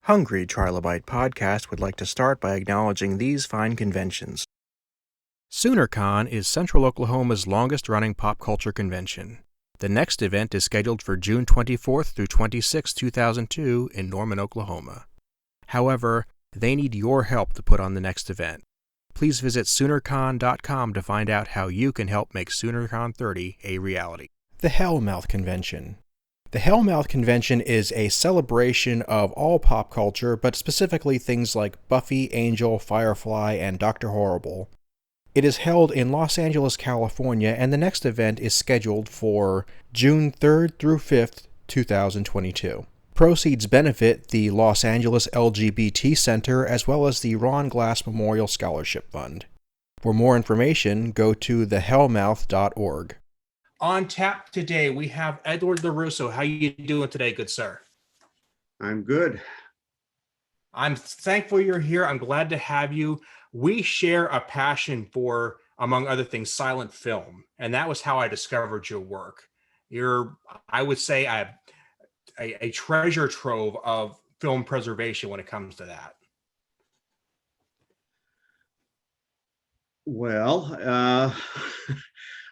Hungry Trilobyte podcast would like to start by acknowledging these fine conventions. SoonerCon is Central Oklahoma's longest-running pop culture convention. The next event is scheduled for June 24th through 26, 2002 in Norman, Oklahoma. However, they need your help to put on the next event. Please visit SoonerCon.com to find out how you can help make SoonerCon 30 a reality. The Hellmouth Convention. The Hellmouth Convention is a celebration of all pop culture, but specifically things like Buffy, Angel, Firefly, and Dr. Horrible. It is held in Los Angeles, California, and the next event is scheduled for June 3rd through 5th, 2022. Proceeds benefit the Los Angeles LGBT Center as well as the Ron Glass Memorial Scholarship Fund. For more information, go to thehellmouth.org. On tap today, we have Edward Lorusso. How you doing today, good sir? I'm good. I'm thankful you're here. I'm glad to have you. We share a passion for, among other things, silent film, and that was how I discovered your work. I would say, a treasure trove of film preservation when it comes to that. Well,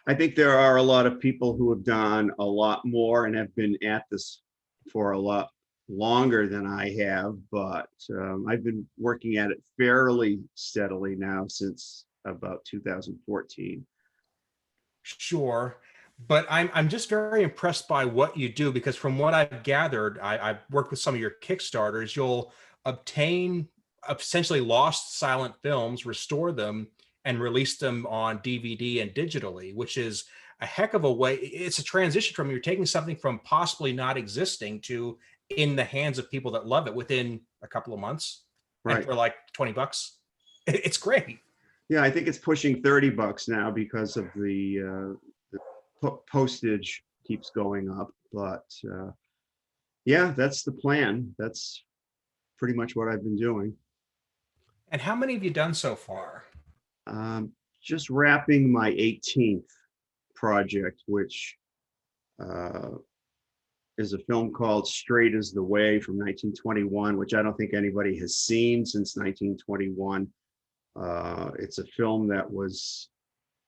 I think there are a lot of people who have done a lot more and have been at this for a lot longer than I have, but I've been working at it fairly steadily now since about 2014. Sure. But I'm just very impressed by what you do, because from what I've gathered, I've worked with some of your Kickstarters. You'll obtain essentially lost silent films, restore them, and release them on DVD and digitally, which is a heck of a way. It's a transition from you're taking something from possibly not existing to in the hands of people that love it within a couple of months, Right. And for like $20. It's great. Yeah, I think it's pushing $30 now because of the postage keeps going up. But yeah, that's the plan. That's pretty much what I've been doing. And how many have you done so far? Just wrapping my 18th project, which is a film called Straight as the Way from 1921, which I don't think anybody has seen since 1921. It's a film that was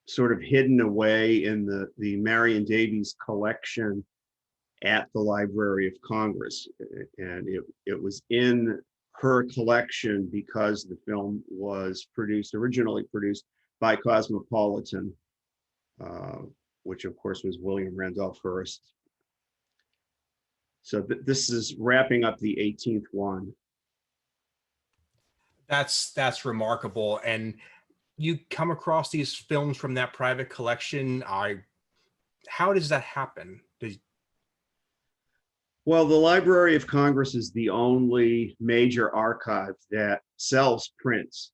sort of hidden away in the Marion Davies collection at the Library of Congress. And it was in her collection because the film was originally produced by Cosmopolitan, which of course was William Randolph Hearst. So this is wrapping up the 18th one. That's remarkable. And you come across these films from that private collection. How does that happen? Well, the Library of Congress is the only major archive that sells prints.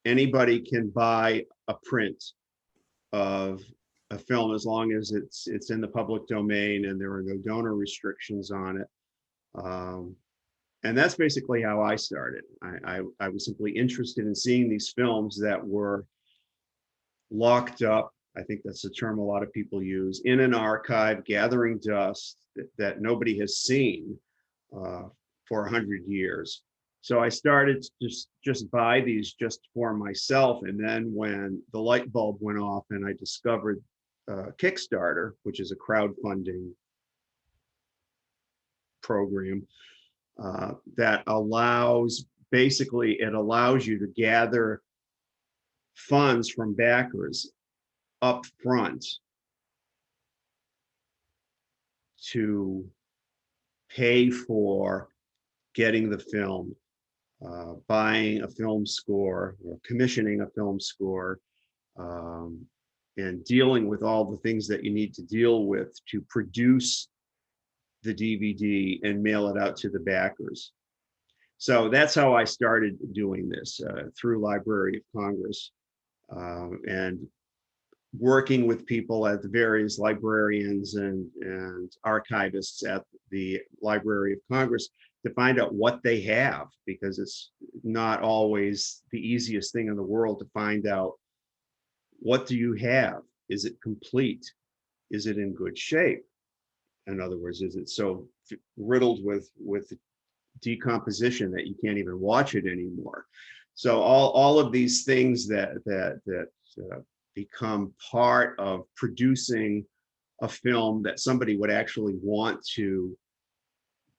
Anybody can buy a print of a film as long as it's in the public domain and there are no donor restrictions on it. And that's basically how I started. I was simply interested in seeing these films that were locked up. I think that's a term a lot of people use, in an archive, gathering dust that nobody has seen for 100 years. So I started to just buy these just for myself. And then when the light bulb went off and I discovered Kickstarter, which is a crowdfunding program that allows you to gather funds from backers up front to pay for getting the film, buying a film score or commissioning a film score, and dealing with all the things that you need to deal with to produce the DVD and mail it out to the backers. So that's how I started doing this, through Library of Congress, and working with people at the various librarians and archivists at the Library of Congress to find out what they have, because it's not always the easiest thing in the world to find out, what do you have? Is it complete? Is it in good shape? In other words, is it so riddled with decomposition that you can't even watch it anymore. So all of these things that become part of producing a film that somebody would actually want to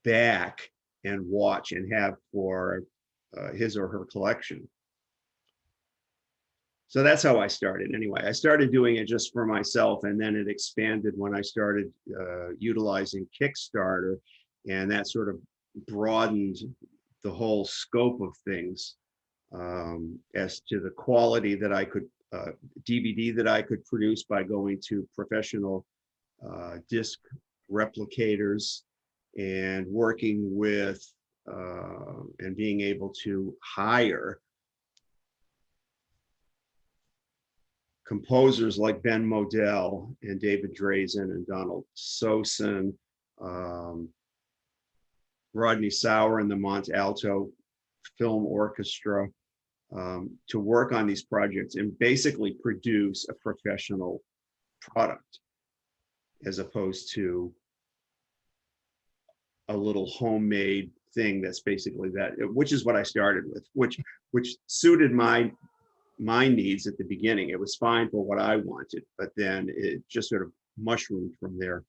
back and watch and have for his or her collection. So that's how I started anyway. I started doing it just for myself, and then it expanded when I started utilizing Kickstarter, and that sort of broadened the whole scope of things as to the quality that I could, DVD that I could produce by going to professional disc replicators and working with and being able to hire composers like Ben Modell and David Drazen and Donald Sosin, Rodney Sauer and the Mont Alto Film Orchestra, to work on these projects and basically produce a professional product, as opposed to a little homemade thing that's basically that, which is what I started with, which suited my needs at the beginning. It was fine for what I wanted, but then it just sort of mushroomed from there.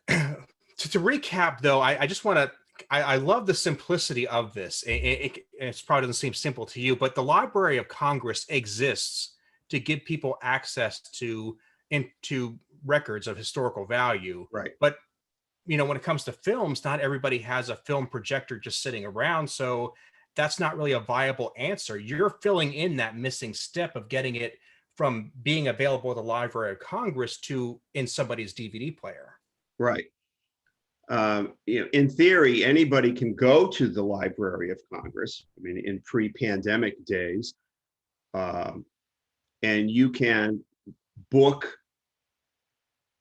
To recap, though, I just want to, I love the simplicity of this. It probably doesn't seem simple to you, but the Library of Congress exists to give people access to into records of historical value. Right. But when it comes to films, not everybody has a film projector just sitting around, so that's not really a viable answer. You're filling in that missing step of getting it from being available at the Library of Congress to in somebody's DVD player. Right. In theory, anybody can go to the Library of Congress. I mean, in pre-pandemic days, and you can book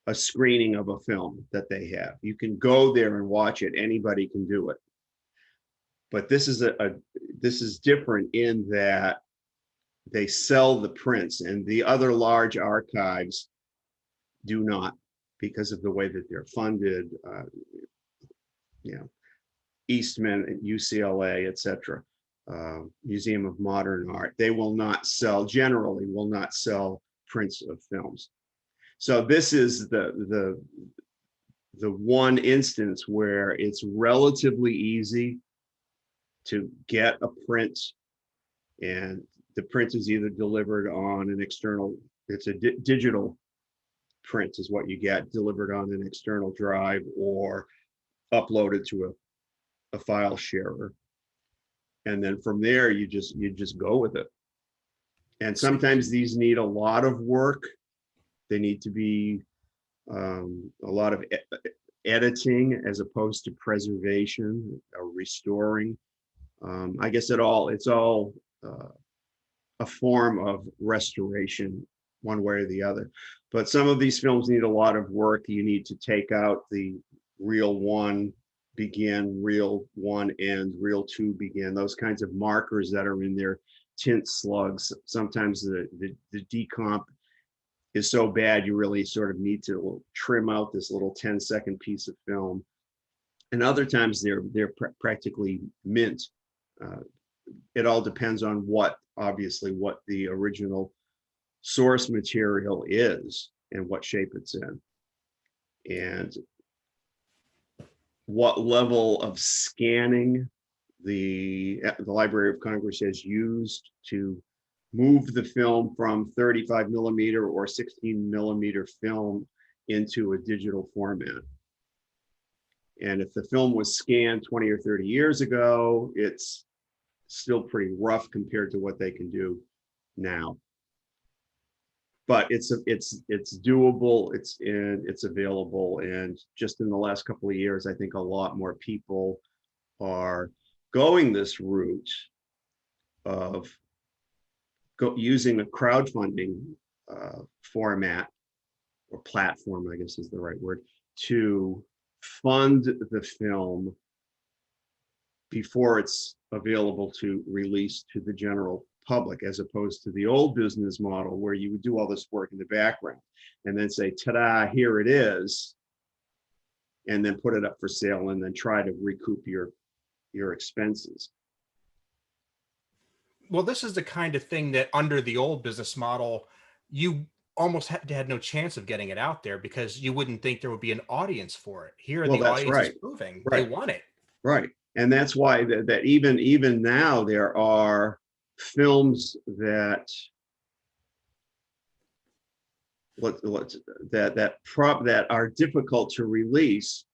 a screening of a film that they have. You can go there and watch it. Anybody can do it. But this is different in that they sell the prints, and the other large archives do not, because of the way that they're funded. Eastman, UCLA, etc., Museum of Modern Art, they will not sell, generally will not sell prints of films. So this is the one instance where it's relatively easy to get a print, and the print is either delivered on an external, it's a digital print is what you get, delivered on an external drive or uploaded to a file sharer. And then from there, you just go with it. And sometimes these need a lot of work. They need to be a lot of editing as opposed to preservation or restoring. I guess it's all a form of restoration, one way or the other. But some of these films need a lot of work. You need to take out the reel one begin, reel one end, reel two begin, those kinds of markers that are in there, tint slugs. Sometimes the decomp is so bad you really sort of need to trim out this little 10-second piece of film. And other times they're practically mint. It all depends on obviously what the original source material is and what shape it's in, and what level of scanning the Library of Congress has used to move the film from 35 millimeter or 16 millimeter film into a digital format. And if the film was scanned 20 or 30 years ago, it's still pretty rough compared to what they can do now. But it's doable, it's available, and just in the last couple of years, I think a lot more people are going this route of using a crowdfunding format or platform, I guess is the right word, to fund the film before it's available to release to the general public, as opposed to the old business model where you would do all this work in the background and then say, ta-da, here it is, and then put it up for sale and then try to recoup your your expenses. Well, this is the kind of thing that under the old business model, you almost had no chance of getting it out there because you wouldn't think there would be an audience for it. Here, Well, the that's audience is right. proving they Right. want it. Right. And that's why that even now there are films that that are difficult to release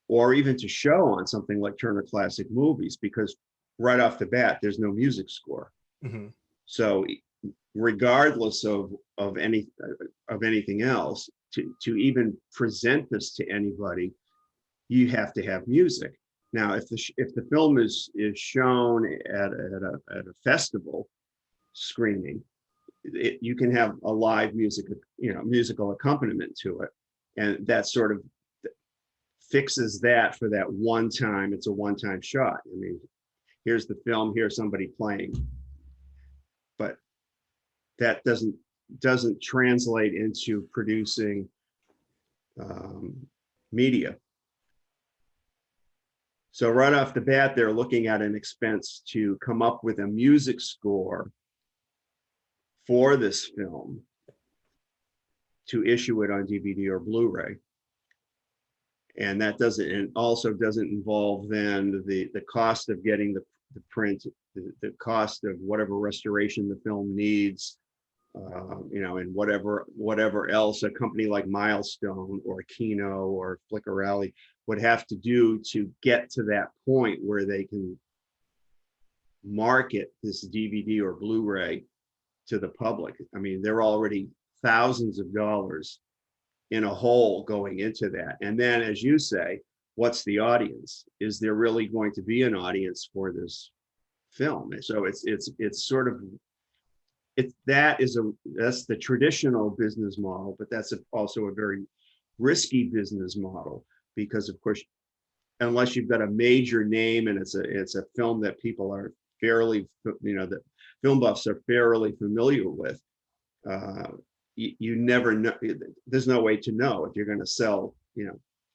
or even to show on something like Turner Classic Movies, because right off the bat there's no music score. Mm-hmm. So regardless of anything else, to even present this to anybody, you have to have music. Now, if the film is shown at a festival screening, you can have a live musical accompaniment to it, and that sort of fixes that for that one time. It's a one-time shot. I mean, here's the film, here's somebody playing, but that doesn't translate into producing media. So right off the bat, they're looking at an expense to come up with a music score for this film to issue it on DVD or Blu-ray. And that also doesn't involve then the cost of getting the print, the cost of whatever restoration the film needs, and whatever else a company like Milestone or Kino or Flickr Alley would have to do to get to that point where they can market this DVD or Blu-ray to the public. I mean, they're already thousands of dollars in a hole going into that. And then, as you say, what's the audience? Is there really going to be an audience for this film? So it's sort of, that's the traditional business model, but that's also a very risky business model, because of course, unless you've got a major name and it's a film that people are fairly, that film buffs are fairly familiar with, you never know. There's no way to know if you're going to sell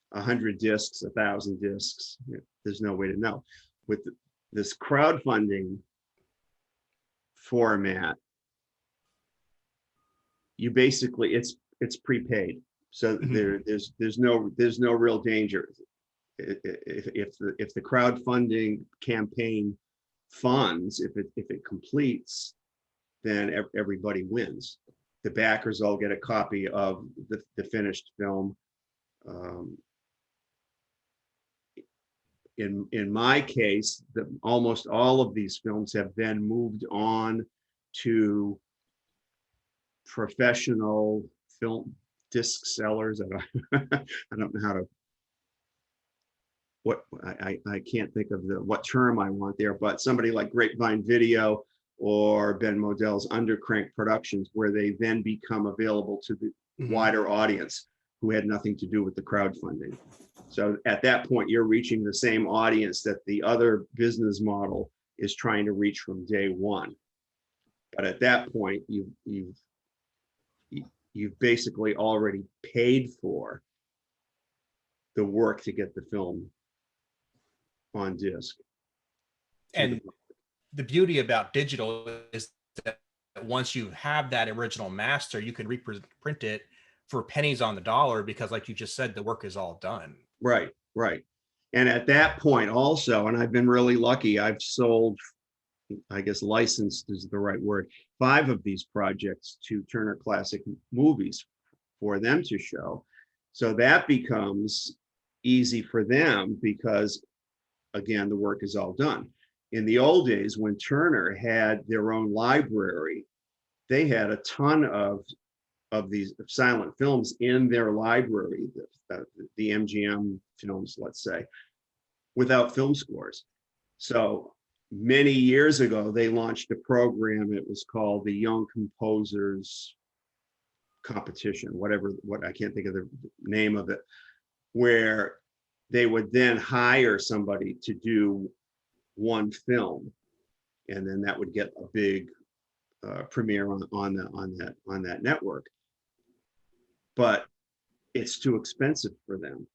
100 discs, 1,000 discs. There's no way to know. With this crowdfunding format, you basically, it's prepaid, so mm-hmm. there's no real danger. If the crowdfunding campaign funds, if it completes, then everybody wins. The backers all get a copy of the finished film. In my case, almost all of these films have then moved on to professional film disc sellers. I don't know how to, I can't think of what term I want there, but somebody like Grapevine Video or Ben Modell's Undercrank Productions, where they then become available to the mm-hmm. wider audience who had nothing to do with the crowdfunding. So at that point, you're reaching the same audience that the other business model is trying to reach from day one. But at that point, you've basically already paid for the work to get the film on disc. And the beauty about digital is that once you have that original master, you can reprint it for pennies on the dollar, because like you just said, the work is all done. Right. And at that point also, and I've been really lucky, I've sold, I guess licensed is the right word, 5 of these projects to Turner Classic Movies for them to show. So that becomes easy for them because, again, the work is all done. In the old days, when Turner had their own library, they had a ton of these silent films in their library, the MGM films, let's say, without film scores. So many years ago, they launched a program. It was called the Young Composers Competition, what I can't think of the name of it, where they would then hire somebody to do one film, and then that would get a big premiere on that network. But it's too expensive for them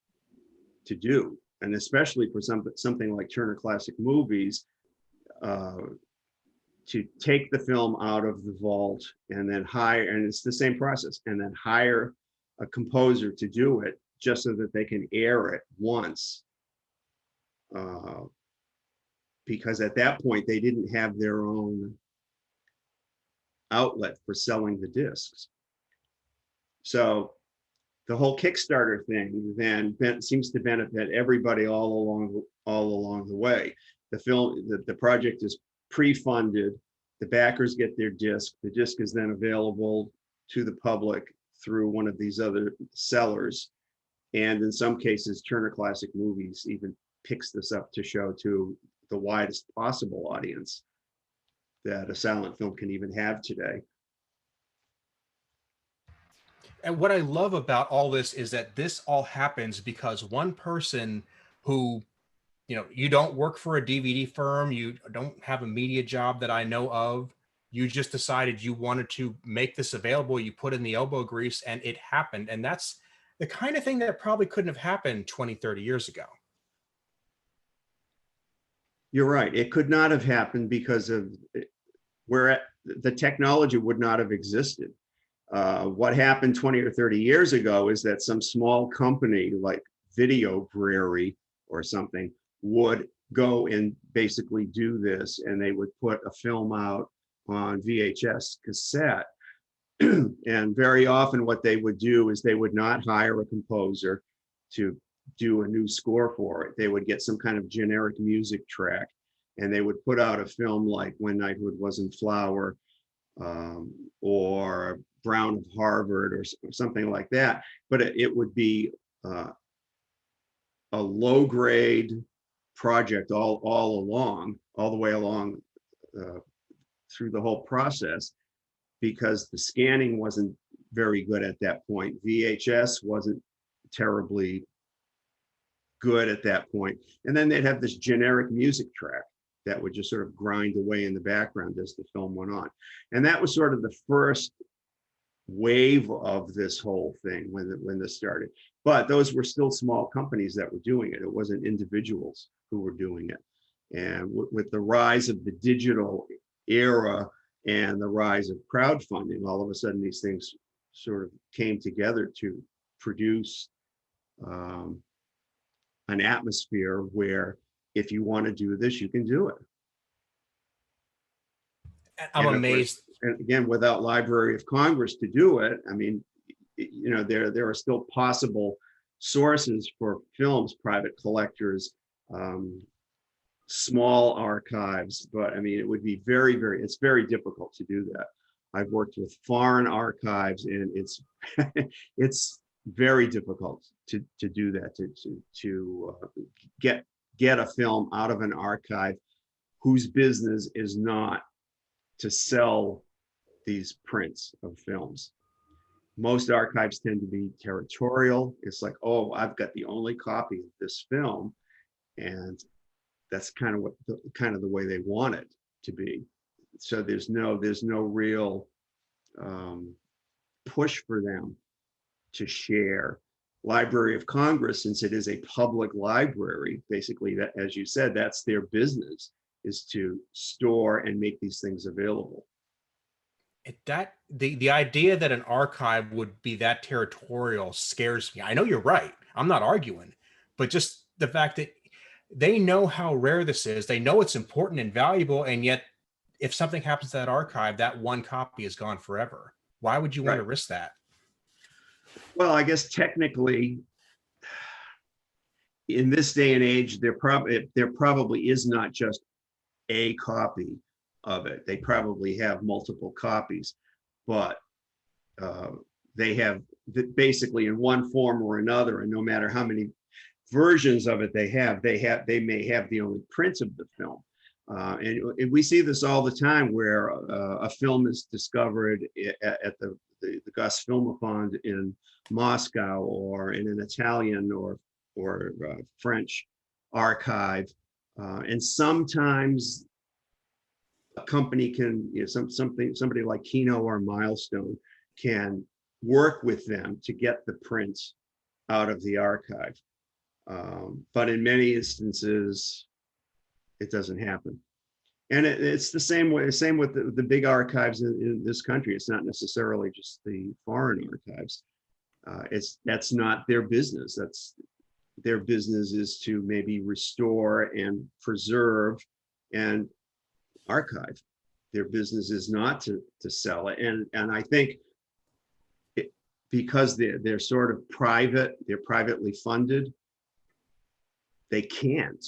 to do. and especially for something like Turner Classic Movies, to take the film out of the vault and then hire, and it's the same process, and then hire a composer to do it just so that they can air it once. Because at that point, they didn't have their own outlet for selling the discs. So the whole Kickstarter thing then seems to benefit everybody all along the way. The project is pre-funded, the backers get their disc, the disc is then available to the public through one of these other sellers. And in some cases, Turner Classic Movies even picks this up to show to the widest possible audience that a silent film can even have today. And what I love about all this is that this all happens because one person who, you don't work for a DVD firm, you don't have a media job that I know of, you just decided you wanted to make this available, you put in the elbow grease, and it happened. And that's the kind of thing that probably couldn't have happened 20, 30 years ago. You're right. It could not have happened because of where the technology would not have existed. What happened 20 or 30 years ago is that some small company like Video Brewery or something would go and basically do this, and they would put a film out on VHS cassette. And very often what they would do is they would not hire a composer to do a new score for it. They would get some kind of generic music track, and they would put out a film like When Knighthood Was in Flower, or Brown of Harvard, or something like that. But it would be a low grade project all the way along through the whole process, because the scanning wasn't very good at that point. VHS wasn't terribly good at that point. And then they'd have this generic music track that would just sort of grind away in the background as the film went on. And that was sort of the first wave of this whole thing when this started. But those were still small companies that were doing it. It wasn't individuals who were doing it. And with the rise of the digital era and the rise of crowdfunding, all of a sudden these things sort of came together to produce an atmosphere where if you want to do this, you can do it. I'm amazed. And again, without Library of Congress to do it, I mean, there are still possible sources for films, private collectors, small archives, but I mean, it would be it's very difficult to do that. I've worked with foreign archives, and it's it's very difficult to do that, to get a film out of an archive whose business is not to sell these prints of films. Most archives tend to be territorial. It's like, oh, I've got the only copy of this film, and that's kind of the way they want it to be. So there's no real push for them to share. Library of Congress, since it is a public library, basically, that, as you said, that's their business, is to store and make these things available. The idea that an archive would be that territorial scares me. I know you're right. I'm not arguing, but just the fact that they know how rare this is, they know it's important and valuable, and yet if something happens to that archive, that one copy is gone forever. Why would you want to risk that? Well, I guess technically, in this day and age, there probably is not just a copy of it. They probably have multiple copies, but they have basically in one form or another, and no matter how many versions of it they may have the only print of the film. And we see this all the time, where a film is discovered at the Gus Filmofond in Moscow, or in an Italian or French archive, and sometimes a company can, somebody like Kino or Milestone can work with them to get the prints out of the archive. But in many instances, it doesn't happen. And it's the same way, same with the big archives in this country. It's not necessarily just the foreign archives. That's not their business. That's their business is to maybe restore and preserve and archive. Their business is not to sell it. And I think because they're sort of private, they're privately funded, they can't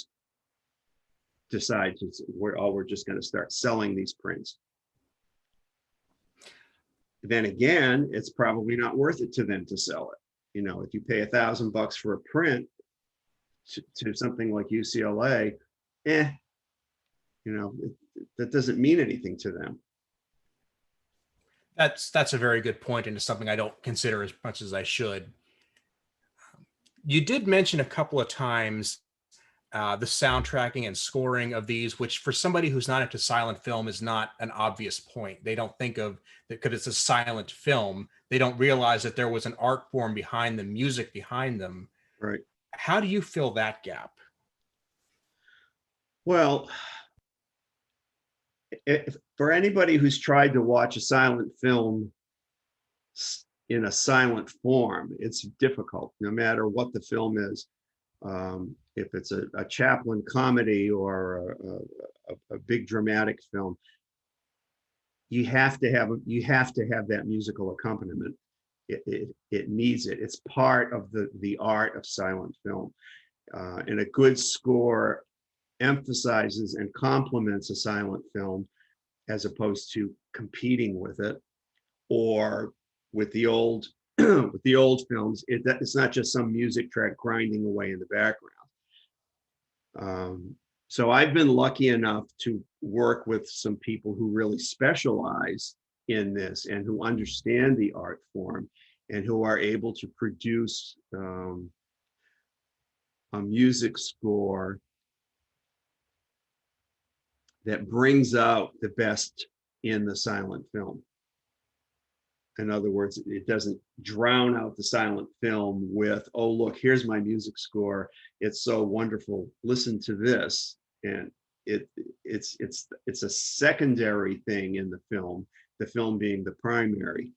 decide to, we're just going to start selling these prints. Then again, it's probably not worth it to them to sell it. You know, if you pay $1,000 for a print to something like UCLA, you know, that doesn't mean anything to them. That's a very good point, and it's something I don't consider as much as I should. You did mention a couple of times the soundtracking and scoring of these, which for somebody who's not into silent film is not an obvious point. They don't think of that because it's a silent film. They don't realize that there was an art form behind the music behind them. Right. How do you fill that gap? Well, for anybody who's tried to watch a silent film in a silent form, it's difficult, no matter what the film is. If it's a Chaplin comedy or a big dramatic film, you have to have that musical accompaniment. It needs it. It's part of the art of silent film, and a good score emphasizes and complements a silent film as opposed to competing with it, or with the old with the old films. It's not just some music track grinding away in the background. So I've been lucky enough to work with some people who really specialize in this and who understand the art form and who are able to produce a music score that brings out the best in the silent film. In other words, it doesn't drown out the silent film with, oh, look, here's my music score. It's so wonderful. Listen to this. And it's a secondary thing in the film being the primary.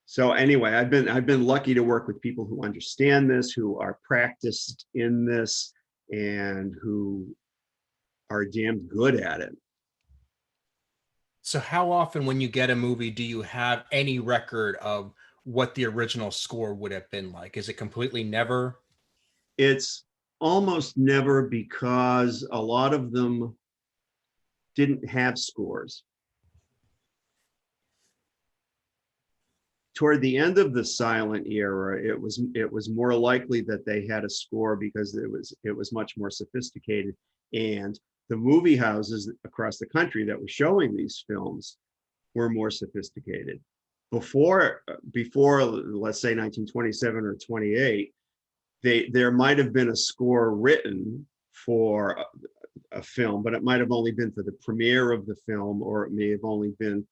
So anyway, I've been lucky to work with people who understand this, who are practiced in this, and who are damn good at it. So how often when you get a movie do you have any record of what the original score would have been like? Is it completely never? It's almost never, because a lot of them didn't have scores. Toward the end of the silent era, it was more likely that they had a score because it was much more sophisticated, and the movie houses across the country that were showing these films were more sophisticated. Before let's say 1927 or 28, there might have been a score written for a film, but it might have only been for the premiere of the film, or it may have only been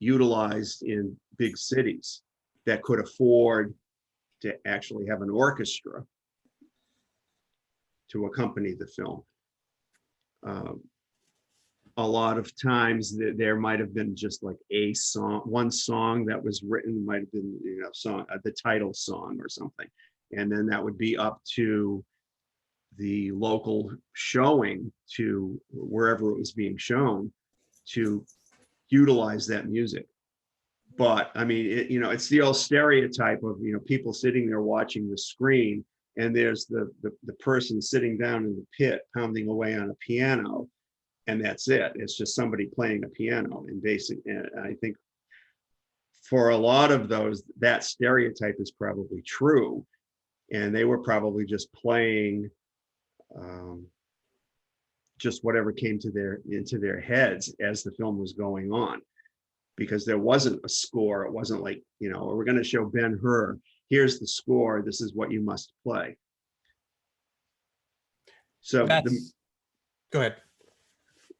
utilized in big cities that could afford to actually have an orchestra to accompany the film. A lot of times there might have been just like one song that was written, might have been, you know, the title song or something, and then that would be up to the local showing, to wherever it was being shown, to utilize that music. But I mean, it's the old stereotype of, people sitting there watching the screen, and there's the person sitting down in the pit pounding away on a piano, and that's it. It's just somebody playing a piano. And I think for a lot of those, that stereotype is probably true, and they were probably just playing just whatever came into their heads as the film was going on, because there wasn't a score. It wasn't like, we're going to show Ben-Hur, here's the score, this is what you must play. So go ahead.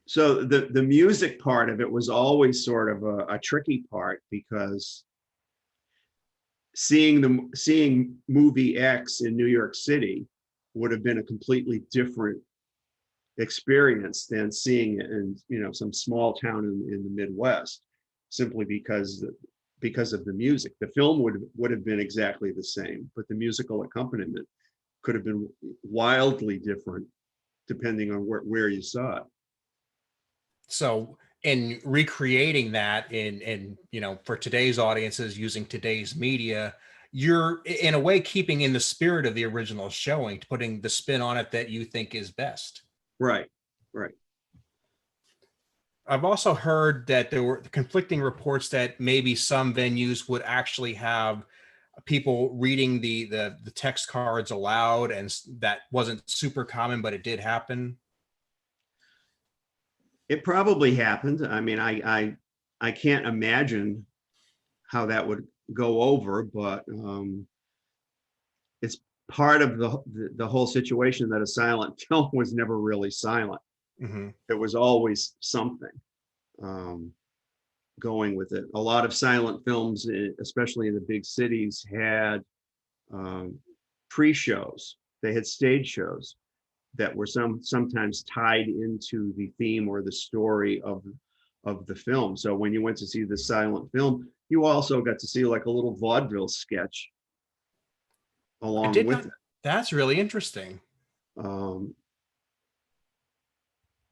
So the music part of it was always sort of a tricky part, because seeing movie X in New York City would have been a completely different experience than seeing it in, you know, some small town in the Midwest, simply because of the music. The film would have been exactly the same, but the musical accompaniment could have been wildly different depending on where you saw it. So in recreating that in for today's audiences using today's media, you're in a way keeping in the spirit of the original showing, putting the spin on it that you think is best. Right, right. I've also heard that there were conflicting reports that maybe some venues would actually have people reading the text cards aloud, and that wasn't super common, but it did happen. It probably happened. I mean, I can't imagine how that would go over, but it's part of the whole situation that a silent film was never really silent. Mm-hmm. It was always something going with it. A lot of silent films, especially in the big cities, had pre-shows. They had stage shows that were sometimes tied into the theme or the story of the film. So when you went to see the silent film, you also got to see like a little vaudeville sketch I along did with not. it. That's really interesting. Um,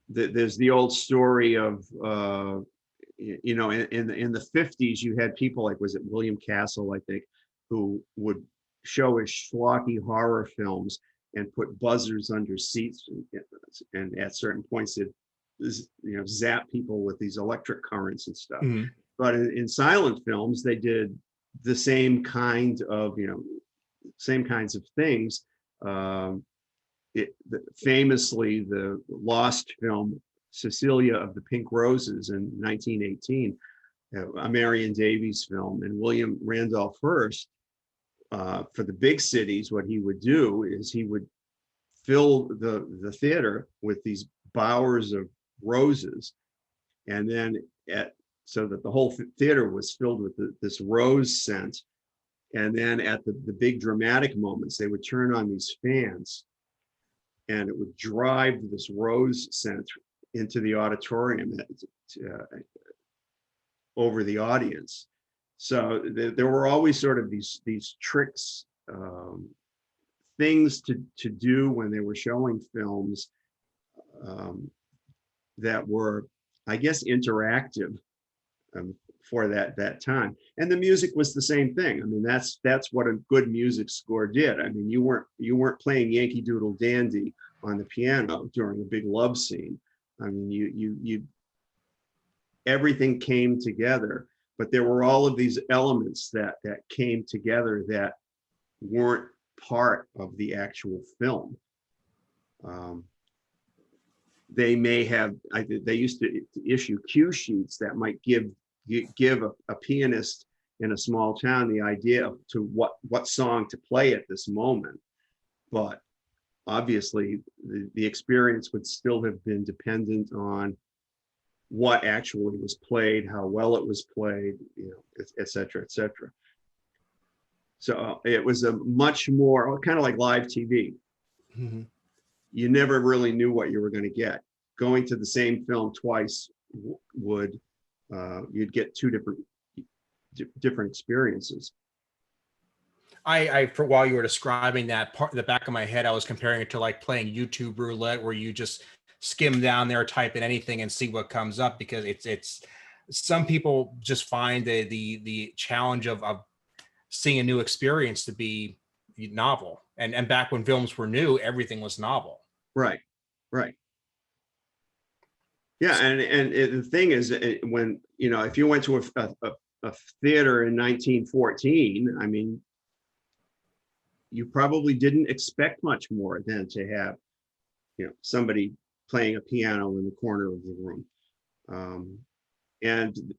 there's the old story of you know, in the 50s, you had people like, was it William Castle, I think, who would show his schlocky horror films and put buzzers under seats, and at certain points it, you know, zap people with these electric currents and stuff. Mm-hmm. But in silent films, they did the same kind of, you know, same kinds of things. Famously, the lost film Cecilia of the Pink Roses in 1918, a Marion Davies film, and William Randolph Hearst, for the big cities, what he would do is he would fill the theater with these bowers of roses, and then so that the whole theater was filled with this rose scent. And then at the big dramatic moments, they would turn on these fans, and it would drive this rose scent into the auditorium over the audience. So there were always sort of these tricks, things to do when they were showing films that were, I guess, interactive for that time. And the music was the same thing. I mean, that's what a good music score did. I mean, you weren't playing Yankee Doodle Dandy on the piano during a big love scene. I mean, you everything came together, but there were all of these elements that came together that weren't part of the actual film. They may have, they used to issue cue sheets that might give a pianist in a small town the idea of to what song to play at this moment. But obviously the experience would still have been dependent on what actually was played, how well it was played, you know, et cetera, et cetera. So it was a much more kind of like live TV. Mm-hmm. You never really knew what you were going to get. Going to the same film twice would you'd get two different experiences. I for while you were describing that part, the back of my head, I was comparing it to like playing YouTube roulette, where you just skim down there, type in anything, and see what comes up. Because it's some people just find the challenge of seeing a new experience to be novel. And back when films were new, everything was novel. Right, right. Yeah, and the thing is, when, you know, if you went to a theater in 1914, I mean, you probably didn't expect much more than to have, you know, somebody playing a piano in the corner of the room. And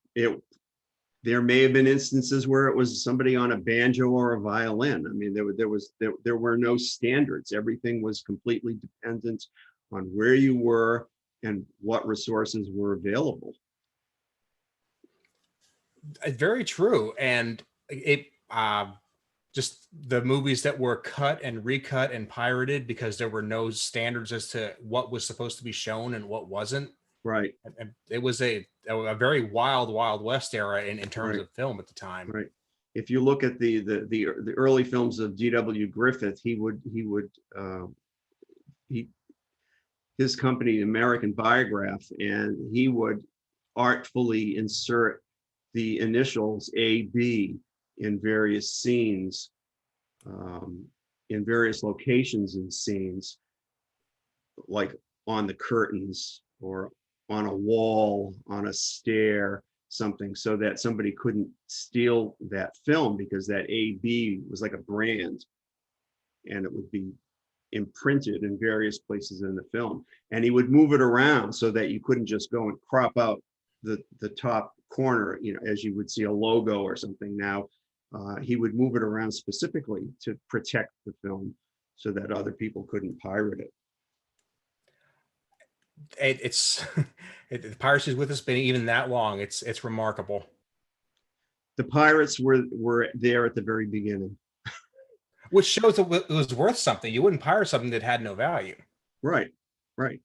there may have been instances where it was somebody on a banjo or a violin. I mean, there were no standards. Everything was completely dependent on where you were and what resources were available. Very true. And it just the movies that were cut and recut and pirated because there were no standards as to what was supposed to be shown and what wasn't. Right. And it was a very wild West era in terms Right. of film at the time. Right. If you look at the early films of G.W. Griffith, his company, American Biograph, and he would artfully insert the initials AB in various scenes, in various locations and scenes, like on the curtains or on a wall, on a stair, something, so that somebody couldn't steal that film, because that AB was like a brand and it would be imprinted in various places in the film. And he would move it around so that you couldn't just go and crop out the top corner, as you would see a logo or something now. He would move it around specifically to protect the film so that other people couldn't pirate it. It's the piracy is with us been even that long. It's remarkable. The pirates were there at the very beginning. Which shows that it was worth something. You wouldn't pirate something that had no value. Right, right.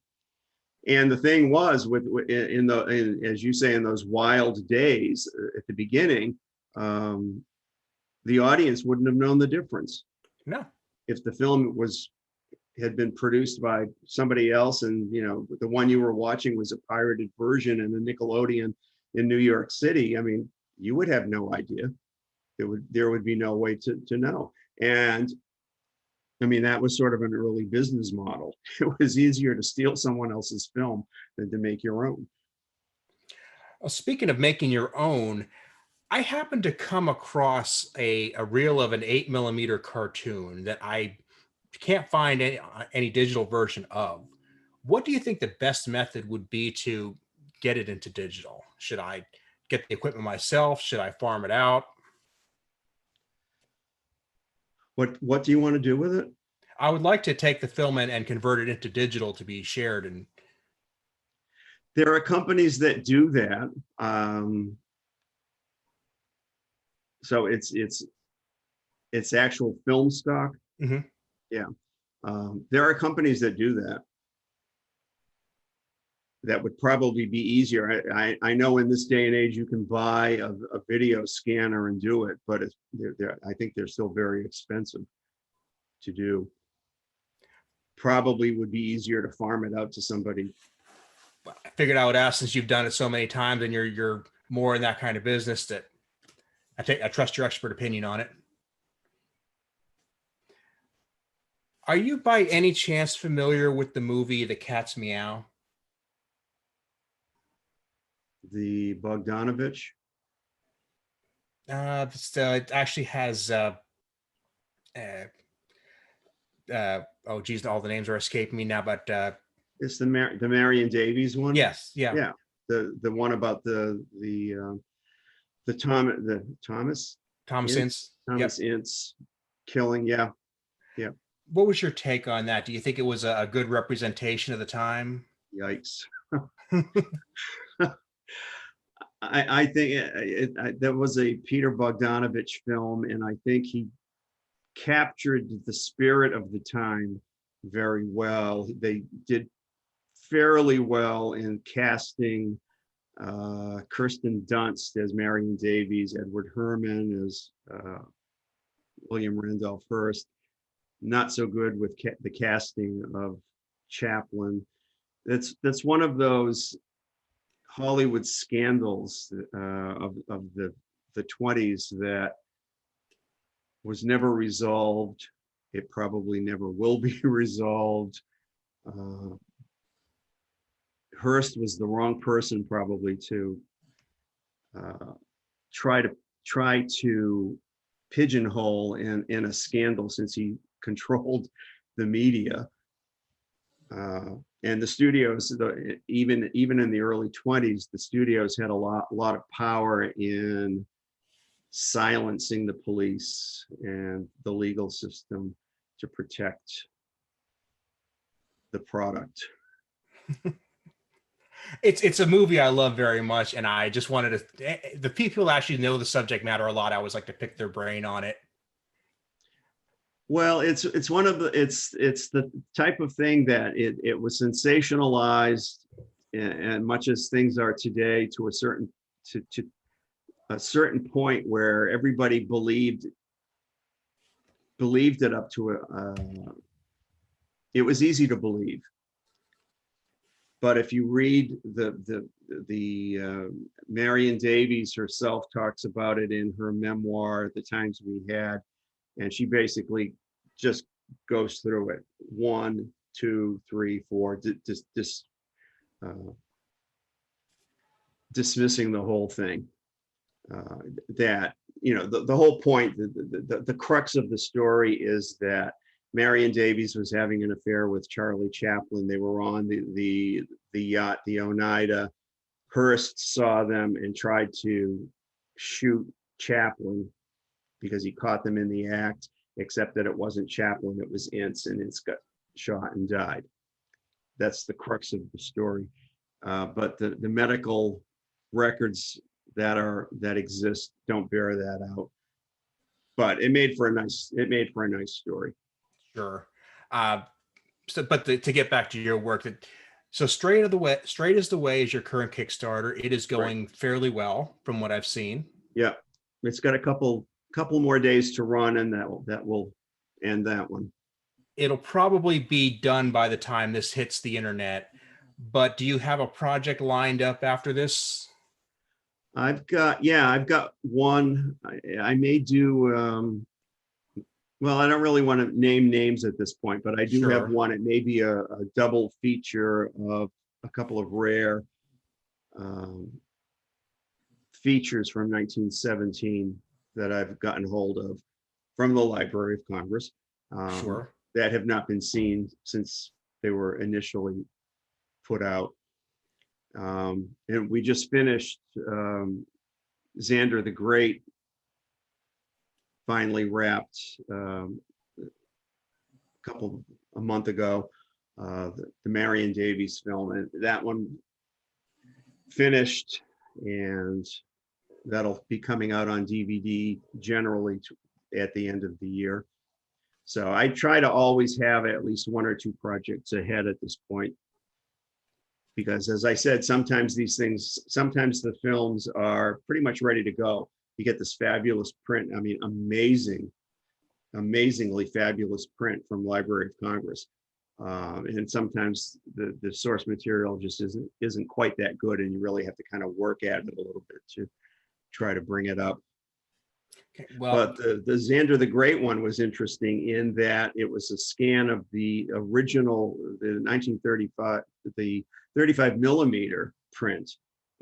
And the thing was, as you say, in those wild days at the beginning, the audience wouldn't have known the difference. No. If the film had been produced by somebody else, and the one you were watching was a pirated version in the Nickelodeon in New York City, I mean, you would have no idea. There would be no way to know. And I mean, that was sort of an early business model. It was easier to steal someone else's film than to make your own. Well, speaking of making your own, I happened to come across a reel of an 8mm cartoon that I can't find any digital version of. What do you think the best method would be to get it into digital? Should I get the equipment myself? Should I farm it out? What do you want to do with it? I would like to take the film and convert it into digital to be shared. And there are companies that do that. So it's actual film stock. Mm-hmm. Yeah. There are companies that do that. That would probably be easier. I know in this day and age you can buy a video scanner and do it, but I think they're still very expensive to do. Probably would be easier to farm it out to somebody. I figured I would ask, since you've done it so many times and you're more in that kind of business, that I trust your expert opinion on it. Are you by any chance familiar with the movie The Cat's Meow? The Bogdanovich? It actually has oh geez, all the names are escaping me now, but it's the Marion Davies one. Yes, yeah, yeah. The one about the Thomas Ince killing. Yeah. What was your take on that? Do you think it was a good representation of the time? Yikes. I think that was a Peter Bogdanovich film, and I think he captured the spirit of the time very well. They did fairly well in casting Kirsten Dunst as Marion Davies, Edward Herrmann as William Randolph Hearst. Not so good with the casting of Chaplin. That's one of those Hollywood scandals of the 20s that was never resolved. It probably never will be resolved. Hearst was the wrong person probably to try to pigeonhole in a scandal, since he controlled the media. And the studios, even in the early 20s, the studios had a lot of power in silencing the police and the legal system to protect the product. It's a movie I love very much, and I just wanted to, the people who actually know the subject matter a lot, I always like to pick their brain on it. Well, it's one of the it's the type of thing that it was sensationalized, and much as things are today, to to a certain point where everybody believed it up to it was easy to believe. But if you read the Marion Davies herself talks about it in her memoir, The Times We Had, and she basically just goes through it, 1, 2, 3, 4, just dismissing the whole thing. That, you know, the whole point, the crux of the story is that Marion Davies was having an affair with Charlie Chaplin. They were on the yacht, the Oneida. Hearst saw them and tried to shoot Chaplin because he caught them in the act, except that it wasn't Chaplin, it was Ince, and Ince got shot and died. That's the crux of the story. But the medical records that exist don't bear that out. But it made for a nice story. Sure. But to get back to your work, so Straight is the Way is your current Kickstarter. It is going fairly well from what I've seen. Yeah, it's got a couple more days to run, and that will end that one. It'll probably be done by the time this hits the internet. But do you have a project lined up after this? I've got one. I may do. Well, I don't really want to name names at this point, but I do have one. It may be a double feature of a couple of rare features from 1917 that I've gotten hold of from the Library of Congress that have not been seen since they were initially put out. And we just finished Xander the Great, finally wrapped a month ago, the Marion Davies film, and that one finished, and that'll be coming out on DVD generally at the end of the year. So I try to always have at least 1 or 2 projects ahead at this point, because as I said, sometimes the films are pretty much ready to go. You get this fabulous print. I mean, amazingly fabulous print from Library of Congress. And sometimes the source material just isn't quite that good, and you really have to kind of work at it a little bit to try to bring it up. Okay, well, but the Xander the Great one was interesting in that it was a scan of the original, the 1935, the 35 millimeter print,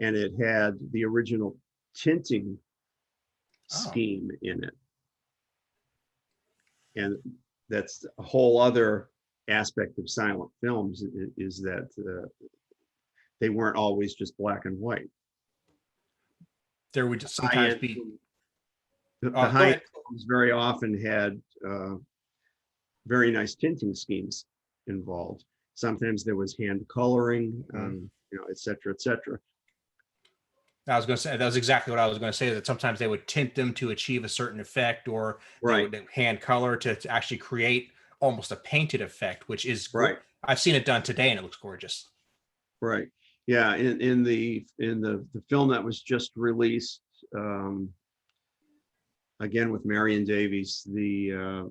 and it had the original tinting scheme in it. And that's a whole other aspect of silent films, is that they weren't always just black and white. There would sometimes be the high films very often had very nice tinting schemes involved. Sometimes there was hand coloring, et cetera, et cetera. I was going to say, that was exactly what I was going to say, that sometimes they would tint them to achieve a certain effect, or they would hand color to actually create almost a painted effect, which is right. I've seen it done today and it looks gorgeous. Right. Yeah. In the film that was just released, again with Marion Davies, the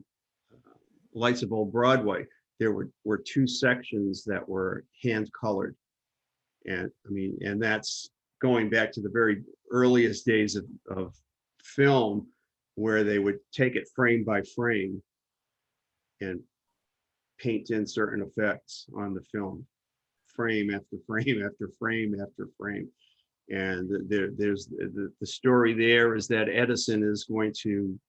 Lights of Old Broadway, there were 2 sections that were hand colored. And I mean, and that's going back to the very earliest days of film, where they would take it frame by frame and paint in certain effects on the film, frame after frame after frame after frame. And there's the story there is that Edison is going to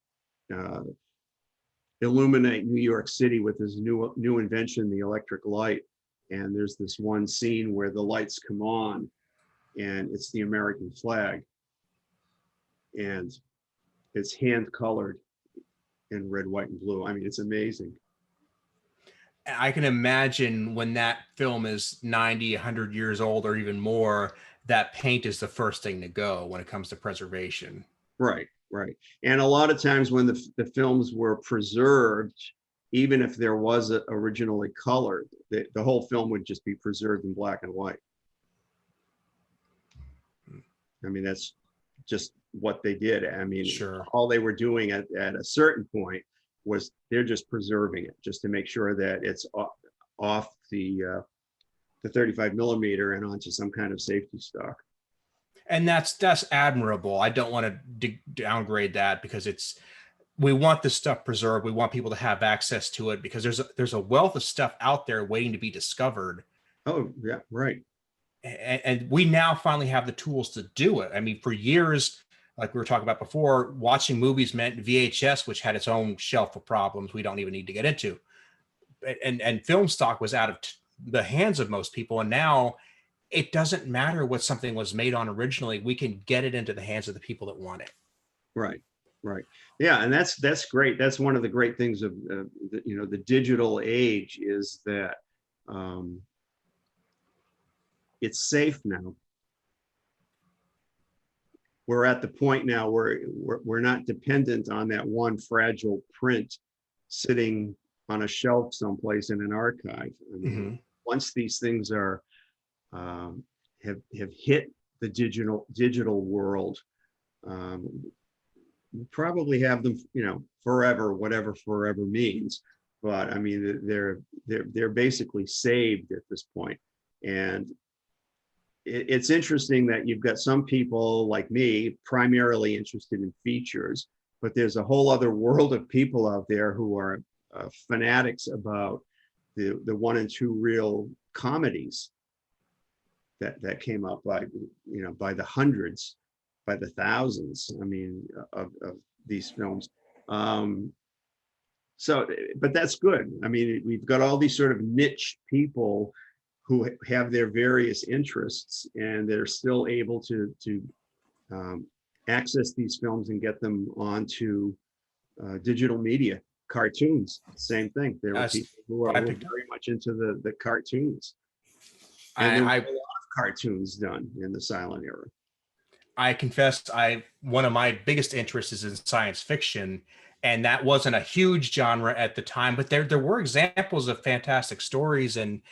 illuminate New York City with his new invention, the electric light. And there's this one scene where the lights come on, and it's the American flag, and it's hand colored in red, white, and blue. I mean, it's amazing. I can imagine when that film is 90, 100 years old or even more, that paint is the first thing to go when it comes to preservation. Right. And a lot of times when the films were preserved, even if there was originally colored, the whole film would just be preserved in black and white. I mean, that's just what they did. I mean, Sure. all they were doing at a certain point was they're just preserving it just to make sure that it's off the 35 millimeter and onto some kind of safety stock. And that's admirable. I don't want to downgrade that, because we want this stuff preserved. We want people to have access to it, because there's a wealth of stuff out there waiting to be discovered. Oh yeah, right. And we now finally have the tools to do it. I mean, for years, like we were talking about before, watching movies meant VHS, which had its own shelf of problems we don't even need to get into. And film stock was out of the hands of most people. And now it doesn't matter what something was made on originally. We can get it into the hands of the people that want it. Right. Right. Yeah. And that's great. That's one of the great things of, the digital age is that it's safe now. We're at the point now where we're not dependent on that one fragile print sitting on a shelf someplace in an archive. I mean, once these things are have hit the digital world, we probably have them, forever, whatever forever means. But I mean, they're basically saved at this point. And it's interesting that you've got some people like me primarily interested in features, but there's a whole other world of people out there who are fanatics about the 1 and 2 reel comedies that came up by by the hundreds, by the thousands, I mean, of these films. So, but that's good. I mean, we've got all these sort of niche people who have their various interests, and they're still able to access these films and get them onto digital media. Cartoons, same thing. There were people who are very much into the cartoons. And there were a lot of cartoons done in the silent era. I confess, one of my biggest interests is in science fiction, and that wasn't a huge genre at the time, but there were examples of fantastic stories and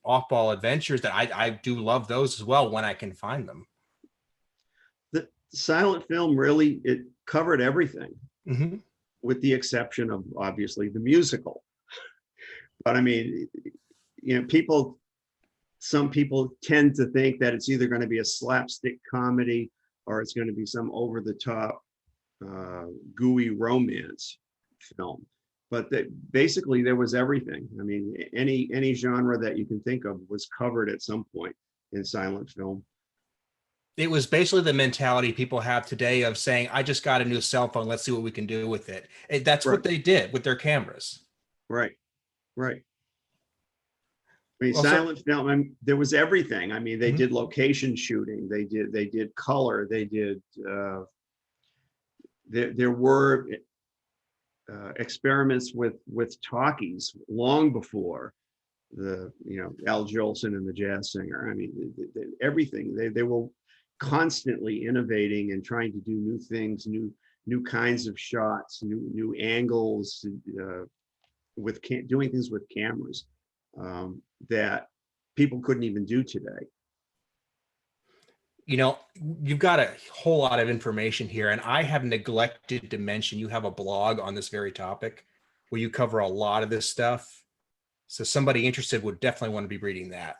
off-ball adventures that I do love those as well when I can find them. The silent film really, it covered everything, with the exception of obviously the musical. But I mean, some people tend to think that it's either going to be a slapstick comedy or it's going to be some over-the-top gooey romance film. But basically there was everything. I mean, any genre that you can think of was covered at some point in silent film. It was basically the mentality people have today of saying, I just got a new cell phone, let's see what we can do with it. That's what they did with their cameras. Right. I mean, silent film, there was everything. I mean, they did location shooting, they did color, they did there were experiments with talkies long before Al Jolson and the Jazz Singer. I mean, everything. They were constantly innovating and trying to do new things, new kinds of shots, new angles, with doing things with cameras that people couldn't even do today. You've got a whole lot of information here, and I have neglected to mention you have a blog on this very topic where you cover a lot of this stuff. So somebody interested would definitely want to be reading that.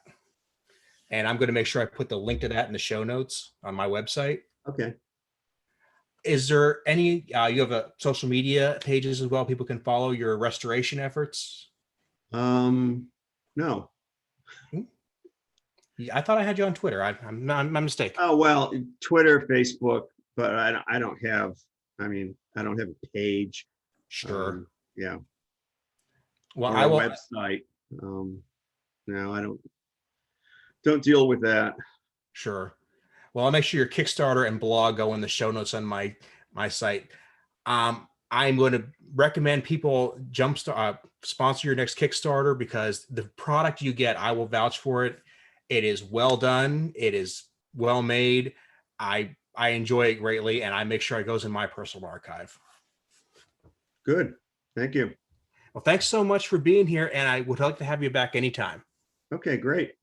And I'm going to make sure I put the link to that in the show notes on my website. Okay. Is there any, you have a social media pages as well people can follow your restoration efforts? No. I thought I had you on Twitter. I'm mistaken. Oh, well, Twitter, Facebook, but I don't have a page. Sure. Yeah. Well, or I will. Website. No, I don't deal with that. Sure. Well, I'll make sure your Kickstarter and blog go in the show notes on my site. I'm going to recommend people sponsor your next Kickstarter, because the product you get, I will vouch for it. It is well done. It is well made. I enjoy it greatly, and I make sure it goes in my personal archive. Good. Thank you. Well, thanks so much for being here, and I would like to have you back anytime. Okay, great.